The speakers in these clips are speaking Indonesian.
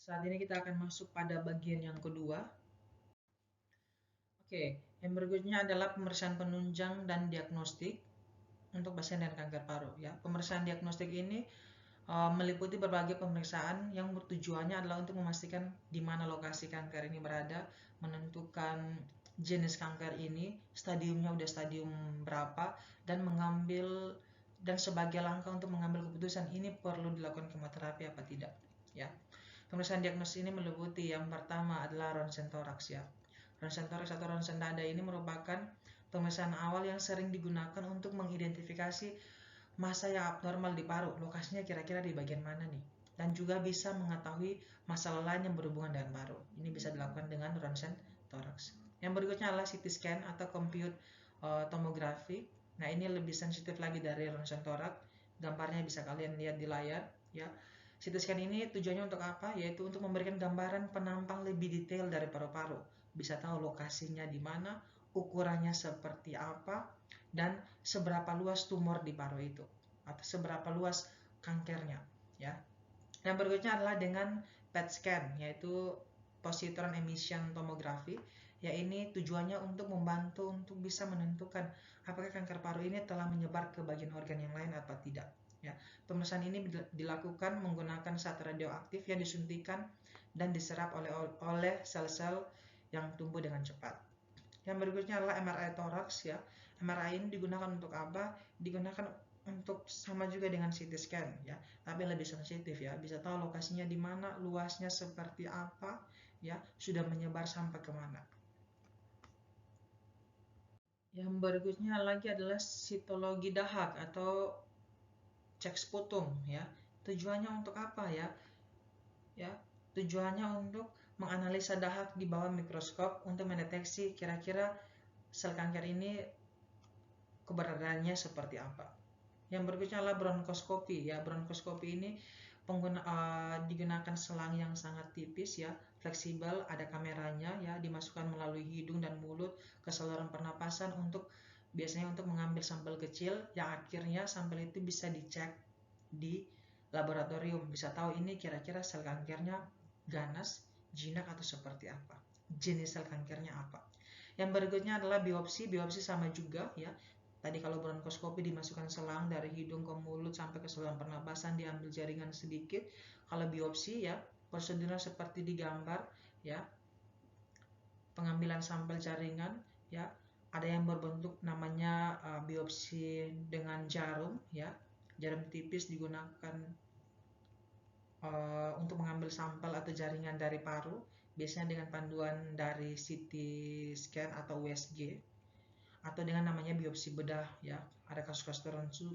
Saat ini kita akan masuk pada bagian yang kedua. Oke, yang berikutnya adalah pemeriksaan penunjang dan diagnostik untuk pasien dengan kanker paru. Ya, pemeriksaan diagnostik ini meliputi berbagai pemeriksaan yang tujuannya adalah untuk memastikan di mana lokasi kanker ini berada, menentukan jenis kanker ini, stadiumnya udah stadium berapa, dan sebagai langkah untuk mengambil keputusan ini perlu dilakukan kemoterapi apa tidak. Ya, pemeriksaan diagnosis ini meliputi yang pertama adalah ronsen toraks ya. Ronsen toraks atau ronsen dada ini merupakan pemeriksaan awal yang sering digunakan untuk mengidentifikasi massa yang abnormal di paru, lokasinya kira-kira di bagian mana nih, dan juga bisa mengetahui masalah lain yang berhubungan dengan paru. Ini bisa dilakukan dengan ronsen toraks. Yang berikutnya adalah CT scan atau compute tomografi. Nah, ini lebih sensitif lagi dari ronsen toraks. Gambarnya bisa kalian lihat di layar ya. CT scan ini tujuannya untuk apa? Yaitu untuk memberikan gambaran penampang lebih detail dari paru-paru. Bisa tahu lokasinya di mana, ukurannya seperti apa, dan seberapa luas tumor di paru itu atau seberapa luas kankernya ya. Yang berikutnya adalah dengan PET scan, yaitu positron emission tomography. Ya, ini tujuannya untuk membantu untuk bisa menentukan apakah kanker paru ini telah menyebar ke bagian organ yang lain atau tidak. Ya, pemeriksaan ini dilakukan menggunakan zat radioaktif yang disuntikan dan diserap oleh sel-sel yang tumbuh dengan cepat. Yang berikutnya adalah MRI toraks ya. MRI ini digunakan untuk apa? Digunakan untuk sama juga dengan CT scan ya, tapi lebih sensitif ya. Bisa tahu lokasinya di mana, luasnya seperti apa ya, sudah menyebar sampai kemana. Yang berikutnya lagi adalah sitologi dahak atau cek sputum ya. Tujuannya untuk apa ya? Ya, tujuannya untuk menganalisa dahak di bawah mikroskop untuk mendeteksi kira-kira sel kanker ini keberadaannya seperti apa. Yang berikutnya adalah bronkoskopi ya. Bronkoskopi ini digunakan selang yang sangat tipis ya, fleksibel, ada kameranya ya, dimasukkan melalui hidung dan mulut ke saluran pernapasan biasanya untuk mengambil sampel kecil yang akhirnya sampel itu bisa dicek di laboratorium. Bisa tahu ini kira-kira sel kankernya ganas, jinak atau seperti apa. Jenis sel kankernya apa. Yang berikutnya adalah biopsi. Biopsi sama juga ya. Tadi kalau bronkoskopi dimasukkan selang dari hidung ke mulut sampai ke saluran pernapasan, diambil jaringan sedikit. Kalau biopsi ya, prosedurnya seperti digambar ya. Pengambilan sampel jaringan ya. Ada yang berbentuk namanya biopsi dengan jarum ya. Jarum tipis digunakan untuk mengambil sampel atau jaringan dari paru, biasanya dengan panduan dari CT scan atau USG, atau dengan namanya biopsi bedah ya. Ada kasus-kasus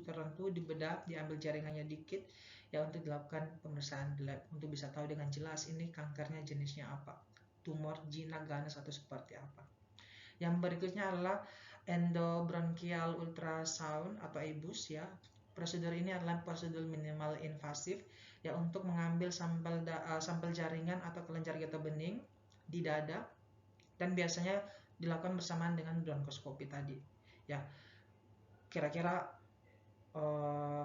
tertentu di bedah diambil jaringannya dikit ya, untuk dilakukan pemeriksaan lab untuk bisa tahu dengan jelas ini kankernya jenisnya apa, tumor, jinak, ganas atau seperti apa. Yang berikutnya adalah endobronchial ultrasound atau EBUS ya. Prosedur ini adalah prosedur minimal invasif ya, untuk mengambil sampel jaringan atau kelenjar getah bening di dada, dan biasanya dilakukan bersamaan dengan bronkoskopi tadi ya. Kira-kira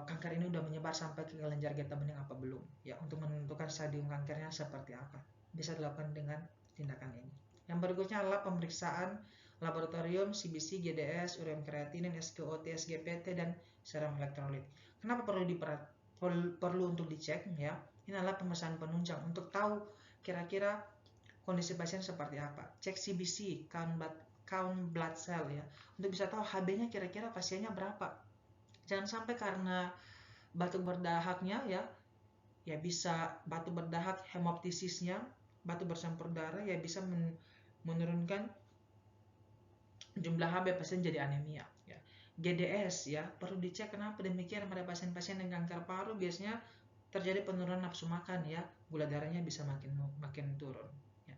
kanker ini udah menyebar sampai ke kelenjar getah bening apa belum ya, untuk menentukan stadium kankernya seperti apa, bisa dilakukan dengan tindakan ini. Yang berikutnya adalah pemeriksaan laboratorium CBC, GDS, ureum kreatinin, SGOT, SGPT, dan serum elektrolit. Kenapa perlu untuk dicek ya? Ini adalah pemeriksaan penunjang untuk tahu kira-kira kondisi pasien seperti apa. Cek CBC, count blood cell ya, untuk bisa tahu HB-nya kira-kira pasiennya berapa. Jangan sampai karena batuk berdahaknya ya bisa batuk berdahak hemoptisisnya, batuk bercampur darah ya bisa menurunkan jumlah HB pasien jadi anemia ya. GDS ya perlu dicek. Kenapa demikian? Pada pasien-pasien dengan kanker paru biasanya terjadi penurunan nafsu makan ya, gula darahnya bisa makin turun ya.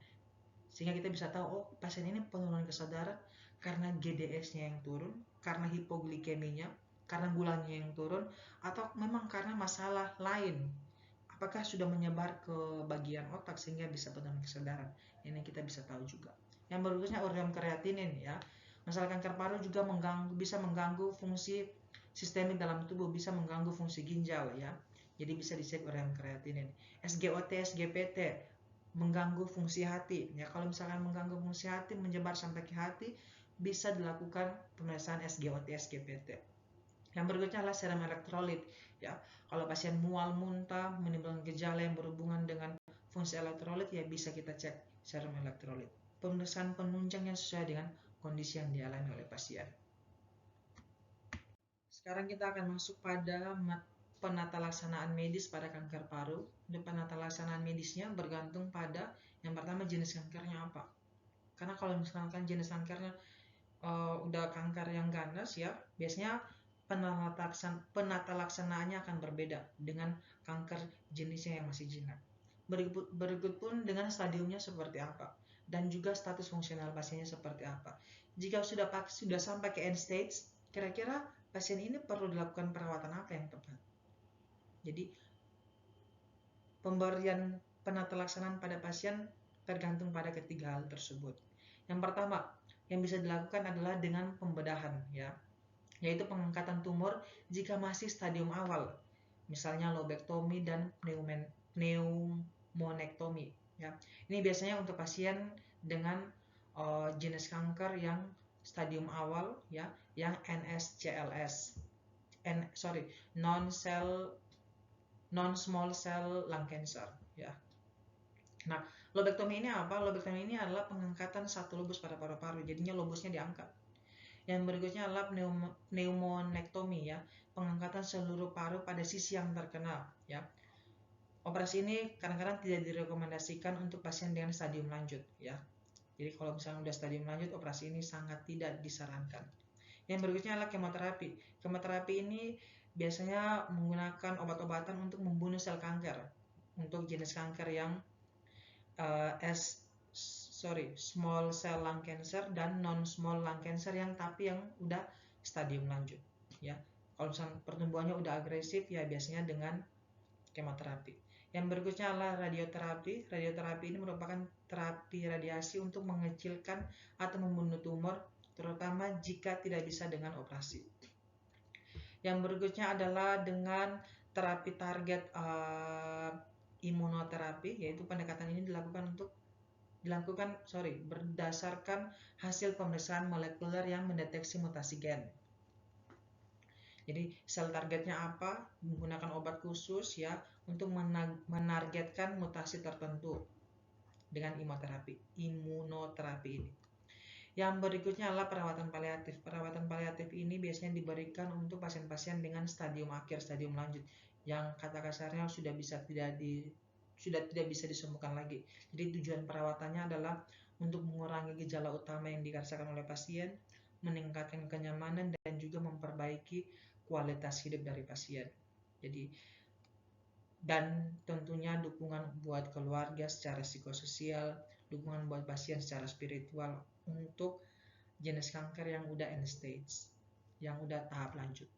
Sehingga kita bisa tahu, oh pasien ini penurunan kesadaran karena GDS-nya yang turun, karena hipoglikeminya, karena gulanya yang turun, atau memang karena masalah lain. Apakah sudah menyebar ke bagian otak sehingga bisa penurunan kesadaran? Ini kita bisa tahu juga. Yang berikutnya ureum kreatinin ya. Masalah kanker paru juga bisa mengganggu fungsi sistemik dalam tubuh, bisa mengganggu fungsi ginjal ya. Jadi bisa dicek ureum kreatinin. SGOT, SGPT mengganggu fungsi hati. Ya, kalau misalkan mengganggu fungsi hati, menyebar sampai ke hati, bisa dilakukan pemeriksaan SGOT, SGPT. Yang berikutnya adalah serum elektrolit. Ya, kalau pasien mual, muntah, menimbulkan gejala yang berhubungan dengan fungsi elektrolit, ya bisa kita cek serum elektrolit. Pemeriksaan penunjang yang sesuai dengan kondisi yang dialami oleh pasien. Sekarang kita akan masuk pada penata laksanaan medis pada kanker paru. Penata laksanaan medisnya bergantung pada yang pertama jenis kankernya apa. Karena kalau misalkan jenis kankernya udah kanker yang ganas, ya biasanya penata laksanaannya akan berbeda dengan kanker jenisnya yang masih jinak. Berikut pun dengan stadiumnya seperti apa dan juga status fungsional pasiennya seperti apa. Jika sudah sampai ke end stage, kira-kira pasien ini perlu dilakukan perawatan apa yang tepat. Jadi pemberian penata laksanaan pada pasien tergantung pada ketiga hal tersebut. Yang pertama yang bisa dilakukan adalah dengan pembedahan, ya, yaitu pengangkatan tumor jika masih stadium awal, misalnya lobektomi dan pneumonektomi. Ya, ini biasanya untuk pasien dengan jenis kanker yang stadium awal, ya, yang NSCLS, non-small cell lung cancer, ya. Nah, lobektomi ini apa? Lobektomi ini adalah pengangkatan satu lobus pada paru-paru, jadinya lobusnya diangkat. Yang berikutnya adalah pneumonektomi, ya, pengangkatan seluruh paru pada sisi yang terkena, ya. Operasi ini kadang-kadang tidak direkomendasikan untuk pasien dengan stadium lanjut, ya. Jadi kalau misalnya udah stadium lanjut, operasi ini sangat tidak disarankan. Yang berikutnya adalah kemoterapi. Kemoterapi ini biasanya menggunakan obat-obatan untuk membunuh sel kanker. Untuk jenis kanker yang small cell lung cancer dan non-small lung cancer yang udah stadium lanjut, ya. Kalau misalnya pertumbuhannya udah agresif, ya biasanya dengan kemoterapi. Yang berikutnya adalah radioterapi. Radioterapi ini merupakan terapi radiasi untuk mengecilkan atau membunuh tumor, terutama jika tidak bisa dengan operasi. Yang berikutnya adalah dengan terapi target imunoterapi, yaitu pendekatan ini berdasarkan hasil pemeriksaan molekuler yang mendeteksi mutasi gen. Jadi sel targetnya apa, menggunakan obat khusus, ya, untuk menargetkan mutasi tertentu dengan imunoterapi ini. Yang berikutnya adalah perawatan paliatif. Perawatan paliatif ini biasanya diberikan untuk pasien-pasien dengan stadium akhir, stadium lanjut, yang kata kasarnya sudah tidak bisa disembuhkan lagi. Jadi tujuan perawatannya adalah untuk mengurangi gejala utama yang dirasakan oleh pasien, meningkatkan kenyamanan, dan juga memperbaiki kualitas hidup dari pasien. Jadi, dan tentunya dukungan buat keluarga secara psikososial, dukungan buat pasien secara spiritual untuk jenis kanker yang udah end stage, yang udah tahap lanjut.